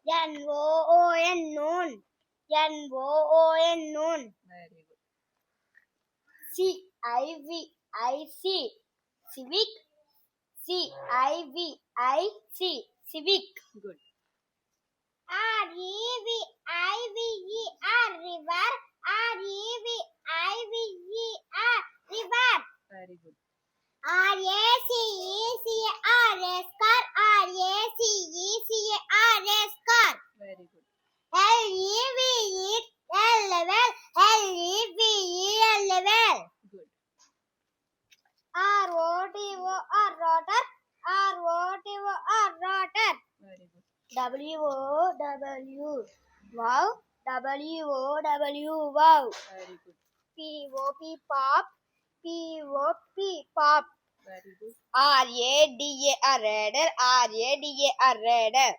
N-O-O-N, noon. N-O-O-N, noon. Very good. C-I-V-I-C, civic. C-I-V-I-C, civic. Good. R-E-V-I-V-E-R, river. R-E-V-I-V-E-R, river. Very good. R-A-C-E-C-A-R, scar. R-A-C-E-C-A-R, scar. Very good. L-E-V-E-L, level. L-E-V-E-L, level. Good. R-O-T-O-R, rotor. R-O-T-O-R, rotor. Very good. W-O-W, wow. W-O-W, wow. Very good. P-O-P, pop. P-O-P, pop. Very good. R-A-D-A-R, radar. R-A-D-A-R, radar.